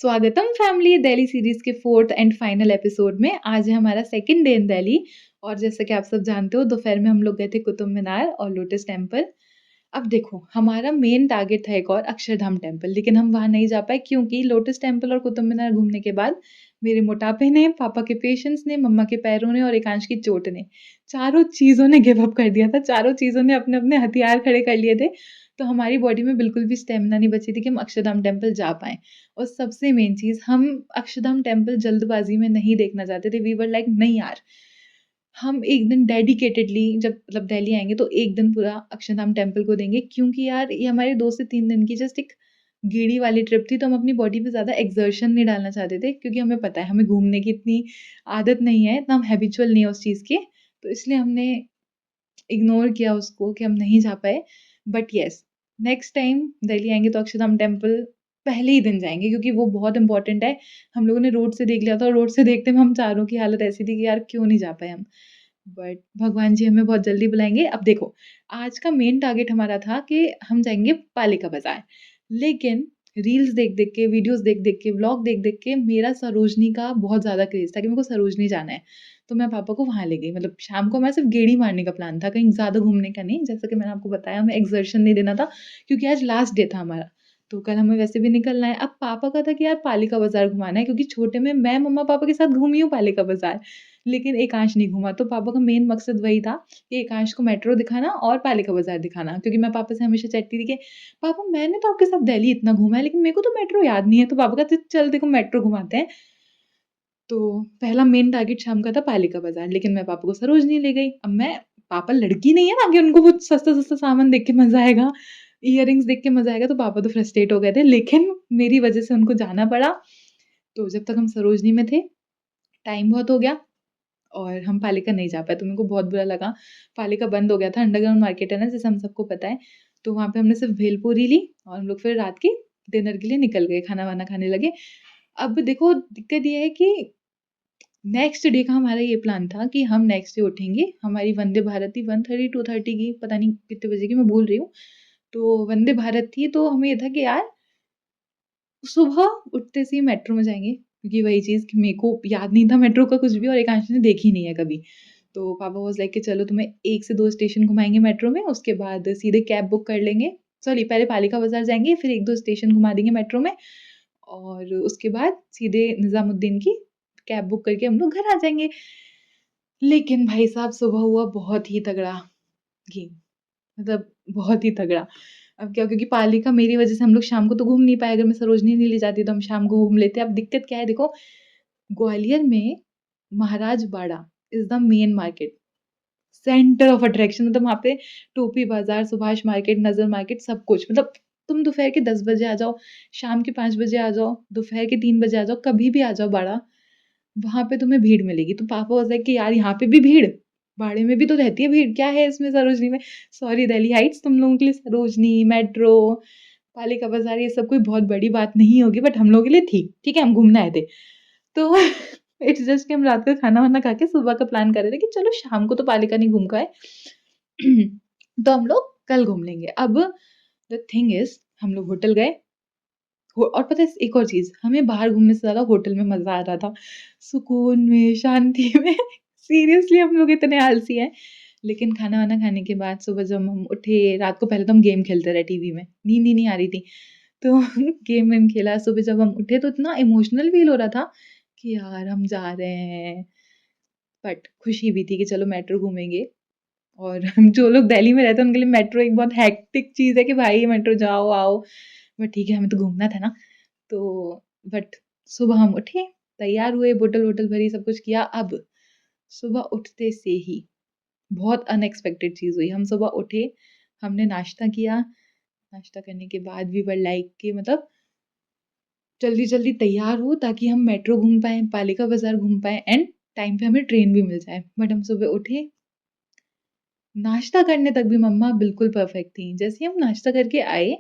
स्वागतम family Delhi series के 4th and final episode में। आज है हमारा सेकंड डे इन दिल्ली और जैसा कि आप सब जानते हो दोपहर में हम लोग गए थे कुतुब मीनार और लोटस टेम्पल। अब देखो हमारा मेन टारगेट था एक और अक्षरधाम टेम्पल, लेकिन हम वहाँ नहीं जा पाए क्योंकि लोटस टेम्पल और कुतुब मीनार घूमने के बाद मेरे मोटापे ने, पापा के पेशेंस ने, मम्मा के पैरों ने और एकांश की चोट ने, चारों चीज़ों ने गिव अप कर दिया था। चारों चीज़ों ने अपने-अपने हथियार खड़े कर लिए थे। तो हमारी बॉडी में बिल्कुल भी स्टैमिना नहीं बची थी कि हम अक्षरधाम टेम्पल जा पाएँ। और सबसे मेन चीज़, हम अक्षरधाम टेम्पल जल्दबाज़ी में नहीं देखना चाहते थे। वी वर लाइक नहीं यार, हम एक दिन डेडिकेटेडली जब मतलब दिल्ली आएँगे तो एक दिन पूरा अक्षरधाम टेम्पल को देंगे, क्योंकि यार ये हमारे 2 से 3 दिन की जस्ट एक गेड़ी वाली ट्रिप थी, तो हम अपनी बॉडी पे ज़्यादा एक्सर्शन नहीं डालना चाहते थे, क्योंकि हमें पता है हमें घूमने की इतनी आदत नहीं है, इतना हम हैबिचुअल नहीं है उस चीज़ के। तो इसलिए हमने इग्नोर किया उसको कि हम नहीं जा पाए। But yes, next time Delhi आएँगे तो अक्षरधाम टेम्पल पहले ही दिन जाएँगे, क्योंकि वो बहुत इम्पोर्टेंट है। हम लोगों ने रोड से देख लिया था और रोड से देखते में हम चारों की हालत ऐसी थी कि यार क्यों नहीं जा पाए हम। बट भगवान जी हमें बहुत जल्दी बुलाएँगे। अब देखो, आज का मेन टारगेट हमारा था कि हम जाएँगे पालिका बाज़ार। लेकिन रील्स देख-देख के, वीडियोज़ देख-देख के, व्लॉग देख-देख के मेरा सरोजनी का बहुत ज़्यादा क्रेज़ था कि मेरे को सरोजनी जाना है। तो मैं पापा को वहाँ ले गई। मतलब शाम को हमारा सिर्फ़ गेड़ी मारने का प्लान था, कहीं ज़्यादा घूमने का नहीं। जैसा कि मैंने आपको बताया, हमें एक्सर्शन नहीं देना था क्योंकि आज लास्ट डे था हमारा। तो कल हमें वैसे भी निकलना है। अब पापा का था कि यार पालिका बाज़ार घुमाना है, क्योंकि छोटे में मैं मम्मा-पापा के साथ घूमी हूँ पालिका बाज़ार, लेकिन एकांश नहीं घूमा। तो पापा का मेन मकसद वही था कि एकांश को मेट्रो दिखाना और पालिका बाज़ार दिखाना, क्योंकि मैं पापा से हमेशा चाहती थी कि पापा मैंने तो आपके साथ दिल्ली इतना घूमा है, लेकिन मेरे को तो मेट्रो याद नहीं है। तो पापा कहते चल देखो मेट्रो घुमाते हैं। तो पहला मेन टारगेट शाम का था पालिका बाज़ार, लेकिन मैं पापा को सरोजनी ले गई। अब मैं, पापा लड़की नहीं है ना कि उनको वो सस्ता-सस्ता सामान देख के मज़ा आएगा, इयररिंग्स देख के मज़ा आएगा, तो पापा तो फ्रस्ट्रेट हो गए थे, लेकिन मेरी वज़ह से उनको जाना पड़ा। तो जब तक हम सरोजनी में थे, टाइम बहुत हो गया और हम पालिका नहीं जा पाए, तो मेरे को बहुत बुरा लगा। पालिका बंद हो गया था, अंडरग्राउंड मार्केट है ना, जैसे हम सबको पता है। तो वहाँ पे हमने सिर्फ़ भेलपूरी ली और हम लोग फिर रात की डिनर के लिए निकल गए, खाना-वाना खाने लगे। अब देखो दिक्कत ये है कि नेक्स्ट डे का हमारा ये प्लान था कि हम नेक्स्ट डे उठेंगे, हमारी वंदे भारत थी 1:30 2:30 की, पता नहीं कितने बजे की, मैं भूल रही हूँ। तो वंदे भारत थी, तो हमें ये था कि यार सुबह उठते से ही मेट्रो में जाएँगे, क्योंकि वही चीज़ कि मेरे को याद नहीं था मेट्रो का कुछ भी और एकांश ने देखी नहीं है कभी। तो पापा वाज़ लाइक कि चलो तुम्हें 1 से 2 स्टेशन घुमाएँगे मेट्रो में, उसके बाद सीधे कैब बुक कर लेंगे। सॉरी, पहले पालिका बाज़ार जाएँगे, फिर 1-2 स्टेशन घुमा देंगे मेट्रो में और उसके बाद सीधे निज़ामुद्दीन की कैब बुक करके हम लोग घर आ जाएँगे। लेकिन भाई साहब सुबह हुआ बहुत ही तगड़ा गेम, मतलब बहुत ही तगड़ा। अब क्या, क्योंकि पालिका मेरी वज़ह से हम लोग शाम को तो घूम नहीं पाए, अगर मैं सरोजनी नहीं ले जाती तो हम शाम को घूम लेते। अब दिक्कत क्या है देखो, ग्वालियर में महाराज बाड़ा is the main market, centre of attraction, मतलब वहाँ पे टोपी बाज़ार, सुभाष मार्केट, नज़र मार्केट सब कुछ, मतलब तुम दोपहर के 10 बजे आ जाओ, शाम के 5 बजे आ जाओ, दोपहर के 3 बजे आ जाओ, कभी भी आ जाओ बाड़ा, वहाँ पे तुम्हें भीड़ मिलेगी। तो पापा वाज़ लाइक कि यार यहाँ पे भी भीड़, बाड़े में भी तो रहती है भीड़, क्या है इसमें सरोजनी में? सॉरी दिल्ली हाइट्स, तुम लोगों के लिए सरोजनी, मेट्रो, पालिका बाज़ार ये सब कोई बहुत बड़ी बात नहीं होगी, बट हम लोगों के लिए थी। ठीक है, हम घूमने आए थे। तो इट्स जस्ट कि हम रात का खाना-वाना खा के सुबह का प्लान कर रहे थे कि चलो शाम को तो पालिका नहीं घूम के आए, तो हम लोग कल घूम लेंगे। अब द थिंग इज़, हम लोग होटल गए, हो और पता है एक और चीज़, हमें बाहर घूमने से ज़्यादा होटल में मज़ा आ रहा था। सुकून में, शांति में सीरियसली हम लोग इतने आलसी हैं। लेकिन खाना-वाना खाने के बाद सुबह जब हम उठे, रात को पहले तो हम गेम खेलते रहे टीवी में, नींद ही नहीं आ रही थी। तो गेम-वेम खेला, सुबह जब हम उठे तो इतना इमोशनल फ़ील हो रहा था कि यार हम जा रहे हैं। बट खुशी भी थी कि चलो मेट्रो घूमेंगे और हम जो लोग दिल्ली में रहते हैं उनके लिए मेट्रो एक बहुत हेक्टिक चीज़ है कि भाई मेट्रो जाओ, आओ। बट ठीक है, हमें तो घूमना था ना। तो बट सुबह हम उठे, तैयार हुए, बोतल-वोतल भरी, सब कुछ किया। अब सुबह उठते से ही बहुत अनएक्सपेक्टेड चीज़ हुई। हम सुबह उठे, हमने नाश्ता किया, नाश्ता करने के बाद वी वर लाइक कि मतलब जल्दी-जल्दी तैयार हो ताकि हम मेट्रो घूम पाएँ, पालिका बाज़ार घूम पाएँ एंड टाइम पे हमें ट्रेन भी मिल जाए। बट हम सुबह उठे, नाश्ता करने तक भी मम्मा बिल्कुल परफेक्ट थी। जैसे ही हम नाश्ता करके आए,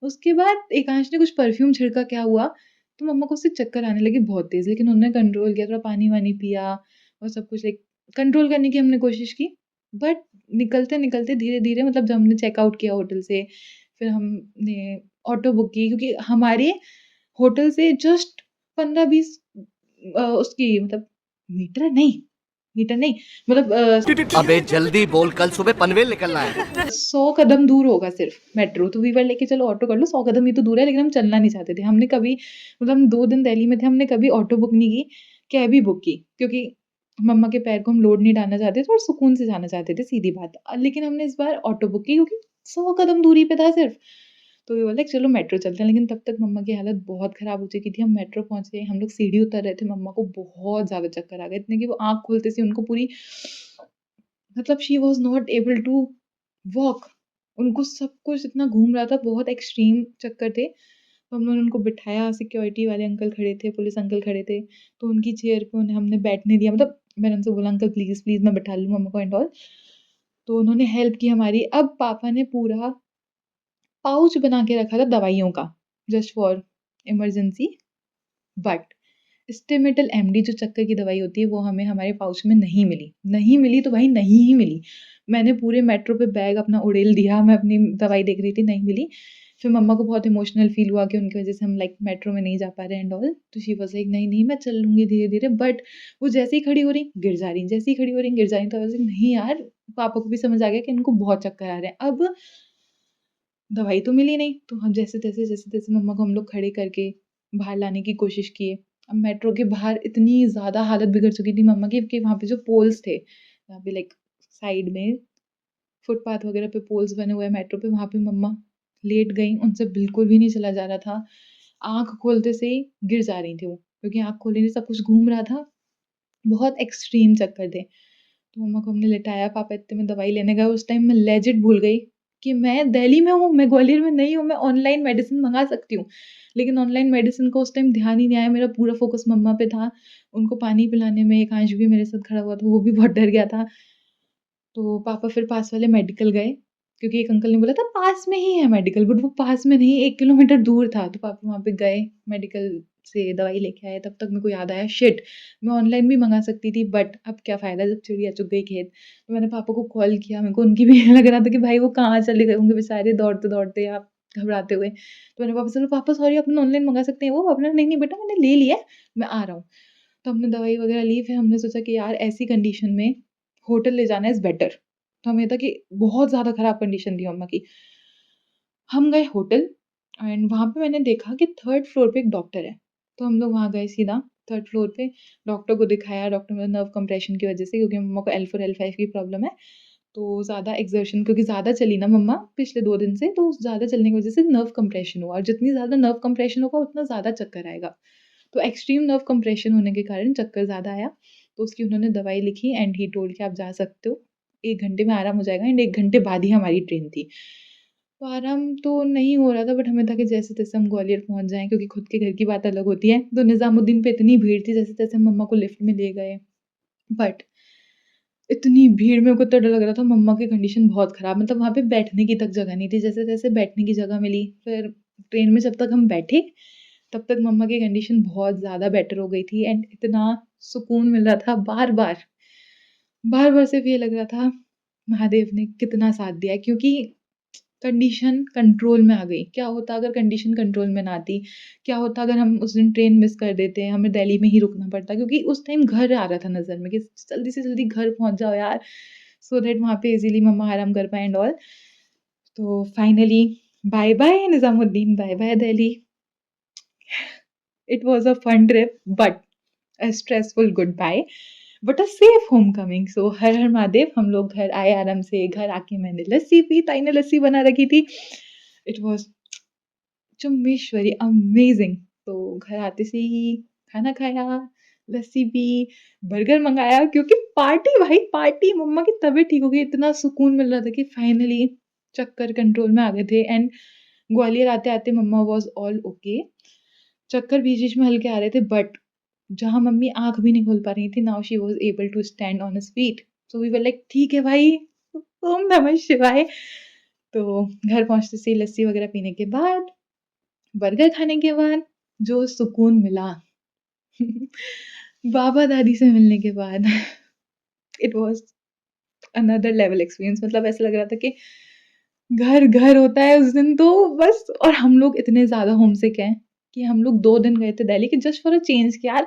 उसके बाद एकांश ने कुछ परफ्यूम छिड़का, क्या हुआ, तो मम्मा को उससे चक्कर आने लगे बहुत तेज़, लेकिन उन्होंने कंट्रोल किया, थोड़ा पानी-वानी पिया और सब कुछ लाइक कंट्रोल करने की हमने कोशिश की। बट निकलते-निकलते धीरे-धीरे, मतलब जब हमने चेकआउट किया होटल से, फिर हमने ऑटो बुक की, क्योंकि हमारे होटल से जस्ट 15-20 उसकी मतलब मीटर नहीं मतलब अबे जल्दी बोल, कल सुबह पनवेल निकलना है। 100 कदम दूर होगा सिर्फ मेट्रो। तो वी वर लाइक कि चलो ऑटो कर लो, 100 कदम ही तो दूर है, लेकिन हम चलना नहीं चाहते थे। हमने कभी मतलब हम 2 दिन दिल्ली में थे, हमने कभी ऑटो बुक नहीं की, कैब ही बुक की, क्योंकि मम्मा के पैर को हम लोड नहीं डालना चाहते थे और सुकून से जाना चाहते थे, सीधी बात। लेकिन हमने इस बार ऑटो बुक की क्योंकि 100 कदम दूरी पे था सिर्फ। तो वी वर लाइक चलो मेट्रो चलते हैं, लेकिन तब तक मम्मा की हालत बहुत खराब हो चुकी थी। हम मेट्रो पहुँचे, हम लोग सीढ़ी उतर रहे थे, मम्मा को बहुत ज़्यादा चक्कर आ गए, इतने कि वो आँख खोलते से उनको पूरी मतलब she was not able to walk. उनको सब कुछ इतना घूम रहा था, बहुत एक्सट्रीम चक्कर थे। तो हमने उनको बिठाया, सिक्योरिटी वाले अंकल खड़े थे, पुलिस अंकल खड़े थे, तो उनकी चेयर पे उन्हें हमने बैठने दिया। मतलब मैंने उनसे बोला अंकल प्लीज़, प्लीज़ मैं बिठा लूँ मम्मा को एंड ऑल। तो उन्होंने हेल्प की हमारी। अब पापा ने पूरा पाउच बना के रखा था दवाइयों का, just for emergency. But Stemetil MD जो चक्कर की दवाई होती है, वो हमें हमारे पाउच में नहीं मिली। नहीं मिली तो भाई नहीं ही मिली। मैंने पूरे मेट्रो पे बैग अपना उड़ेल दिया, मैं अपनी दवाई देख रही थी, नहीं मिली। फिर मम्मा को बहुत इमोशनल फ़ील हुआ कि उनकी वज़ह से हम लाइक मेट्रो में नहीं जा पा रहे हैं एंड ऑल। तो शी वाज़ लाइक नहीं, नहीं मैं चल लूँगी धीरे-धीरे। बट वो जैसे ही खड़ी हो रही, गिर जा रही, जैसे ही खड़ी हो रही, गिर जा रही। तो आई वाज़ लाइक नहीं यार, पापा को भी समझ आ गया कि इनको बहुत चक्कर आ रहे हैं। अब दवाई तो मिली नहीं, तो हम जैसे-तैसे मम्मा को हम लोग खड़े करके बाहर लाने की कोशिश किए। अब मेट्रो के बाहर इतनी ज़्यादा हालत बिगड़ चुकी थी मम्मा की कि वहाँ पे जो पोल्स थे, वहाँ पे लाइक साइड में फुटपाथ वगैरह पे पोल्स बने हुए हैं मेट्रो पे, वहाँ पे मम्मा लेट गईं, उनसे बिल्कुल भी नहीं चला जा रहा था। आँख खोलते से ही गिर जा रही थी वो, क्योंकि आँख खोलने से सब कुछ घूम रहा था। बहुत एक्सट्रीम चक्कर थे। तो मम्मा को हमने लिटाया, पापा इतने में दवाई लेने गए, उस टाइम मैं लेजिट भूल गई कि मैं दिल्ली में हूँ, मैं ग्वालियर में नहीं हूँ, मैं ऑनलाइन मेडिसिन मँगा सकती हूँ। लेकिन ऑनलाइन मेडिसिन का उस टाइम ध्यान ही नहीं आया, मेरा पूरा फ़ोकस मम्मा पे था। उनको पानी पिलाने में एकांश भी मेरे साथ खड़ा हुआ था, वो भी बहुत डर गया था। तो पापा फिर पास वाले मेडिकल गए, क्योंकि एक अंकल ने बोला था पास में ही है मेडिकल, बट वो पास में नहीं 1 किलोमीटर दूर था। तो पापा वहाँ पे गए, मेडिकल से दवाई लेके आए। तब तक मेरे को याद आया शिट! मैं ऑनलाइन भी मँगा सकती थी, बट अब क्या फ़ायदा जब चिड़िया चुग गई खेत। तो मैंने पापा को कॉल किया, मेरे को उनकी भी लग रहा था कि भाई वो कहाँ चले गए होंगे बेचारे दौड़ते-दौड़ते या घबराते हुए। तो मैंने पापा से बोला पापा सॉरी अपन ऑनलाइन मँगा सकते हैं वो? पापा ने नहीं, नहीं बेटा मैंने ले लिया है, मैं आ रहा हूँ। तो हमने दवाई वगैरह ली, फिर हमने सोचा कि यार ऐसी कंडीशन में होटल ले जाना इज़ बेटर। तो हमें ये था कि बहुत ज़्यादा ख़राब कंडीशन थी मम्मा की। हम गए होटल एंड वहाँ पे मैंने देखा कि 3rd फ्लोर पे एक डॉक्टर है। तो हम लोग वहाँ गए सीधा 3rd फ्लोर पे, डॉक्टर को दिखाया, डॉक्टर ने नर्व कंप्रेशन की वज़ह से, क्योंकि मम्मा को L4, L5 की प्रॉब्लम है। तो ज़्यादा एक्सर्शन क्योंकि ज़्यादा चली ना मम्मा पिछले 2 दिन से, तो ज़्यादा चलने की वज़ह से नर्व कंप्रेशन हुआ, और जितनी ज़्यादा नर्व कंप्रेशन होगा उतना ज़्यादा चक्कर आएगा। तो एक्सट्रीम नर्व कंप्रेशन होने के कारण चक्कर ज़्यादा आया। तो उसकी उन्होंने दवाई लिखी एंड ही टोल्ड कि आप जा सकते हो। 1 घंटे में आराम हो जाएगा, एंड 1 घंटे बाद ही हमारी ट्रेन थी। तो आराम तो नहीं हो रहा था, बट हमें था कि जैसे-तैसे हम ग्वालियर पहुँच जाएँ, क्योंकि खुद के घर की बात अलग होती है। तो निज़ामुद्दीन पे इतनी भीड़ थी, जैसे-तैसे मम्मा को लिफ्ट में ले गए। बट इतनी भीड़, मेरे को तो डर लग रहा था, मम्मा की कंडीशन बहुत ख़राब, मतलब वहाँ पे बैठने की तक जगह नहीं थी। जैसे-तैसे बैठने की जगह मिली, फिर ट्रेन में जब तक हम बैठे, तब तक मम्मा की कंडीशन बहुत ज़्यादा बेटर हो गई थी एंड इतना सुकून मिल रहा था बार-बार। बार-बार सिर्फ़ ये लग रहा था महादेव ने कितना साथ दिया है, क्योंकि कंडीशन कंट्रोल में आ गई। क्या होता अगर कंडीशन कंट्रोल में ना आती? क्या होता अगर हम उस दिन ट्रेन मिस कर देते, हमें दिल्ली में ही रुकना पड़ता? क्योंकि उस टाइम घर आ रहा था नज़र में कि जल्दी से जल्दी घर पहुँच जाओ यार, सो दैट वहाँ पे ईज़िली मम्मा आराम कर पाएँ एंड ऑल। तो finally bye bye Nizamuddin, bye bye Delhi. It was a fun trip but a stressful goodbye but a safe homecoming. So Har Har Mahadev, हम लोग घर आए आराम से। घर आके मैंने लस्सी पी, ताई ने लस्सी बना रखी थी। इट वाज चुम्बेश्वरी अमेजिंग। तो घर आते से ही खाना खाया, लस्सी पी, बर्गर मंगाया, क्योंकि पार्टी भाई पार्टी, मम्मा की तबीयत ठीक हो गई, इतना सुकून मिल रहा था कि फाइनली चक्कर कंट्रोल में आ गए थे। एंड ग्वालियर आते आते मम्मा वॉज ऑल ओके। चक्कर बीच बीच में हल्के आ रहे थे, बट जहाँ मम्मी आँख भी नहीं खोल पा रही थी, now she was able to stand on his feet. So we were like ठीक है भाई, ओम नमः शिवाय। तो घर पहुँचते से ही लस्सी वगैरह पीने के बाद, बर्गर खाने के बाद जो सुकून मिला बाबा-दादी से मिलने के बाद it was another level experience. मतलब ऐसा लग रहा था कि घर-घर होता है उस दिन तो बस। और हम लोग इतने ज़्यादा होमसिक हैं कि हम लोग 2 दिन गए थे दिल्ली कि जस्ट फॉर अ चेंज कि यार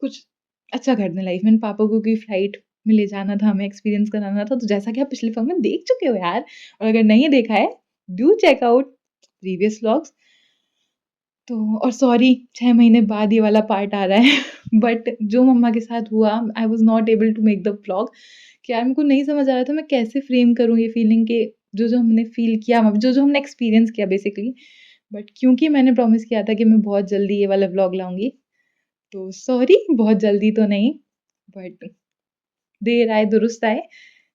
कुछ अच्छा करना है लाइफ में। पापा को कोई फ्लाइट में ले जाना था, हमें एक्सपीरियंस कराना था, तो जैसा कि आप पिछले व्लॉग में देख चुके हो यार और अगर नहीं देखा है, do check out previous vlogs. तो और सॉरी 6 महीने बाद ये वाला पार्ट आ रहा है बट जो मम्मा के साथ हुआ I was not able to make the vlog कि यार मेरे को नहीं समझ आ रहा था मैं कैसे फ्रेम करूँ ये फीलिंग के जो-जो हमने फ़ील किया जो-जो हमने एक्सपीरियंस किया बेसिकली। बट क्योंकि मैंने प्रॉमिस किया था कि मैं बहुत जल्दी ये वाला व्लॉग लाऊँगी, तो सॉरी बहुत जल्दी तो नहीं बट देर आए दुरुस्त आए।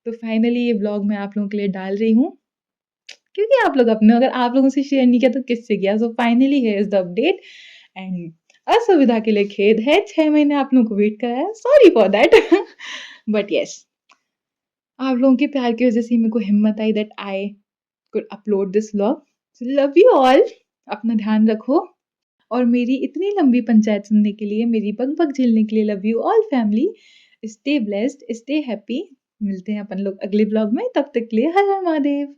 तो फाइनली ये व्लॉग मैं आप लोगों के लिए डाल रही हूँ, क्योंकि आप लोग अपने अगर आप लोगों से शेयर नहीं किया तो किससे किया? So finally here is the update and असुविधा के लिए खेद है, 6 महीने आप लोगों को वेट कराया, sorry for that but yes आप लोगों के प्यार की वज़ह से ही मेरे को हिम्मत आई that I could upload this vlog. So love you all, अपना ध्यान रखो और मेरी इतनी लंबी पंचायत सुनने के लिए, मेरी बक-बक झेलने के लिए love you all family. Stay blessed, stay happy. मिलते हैं अपन लोग अगले व्लॉग में, तब तक के लिए हर हर महादेव।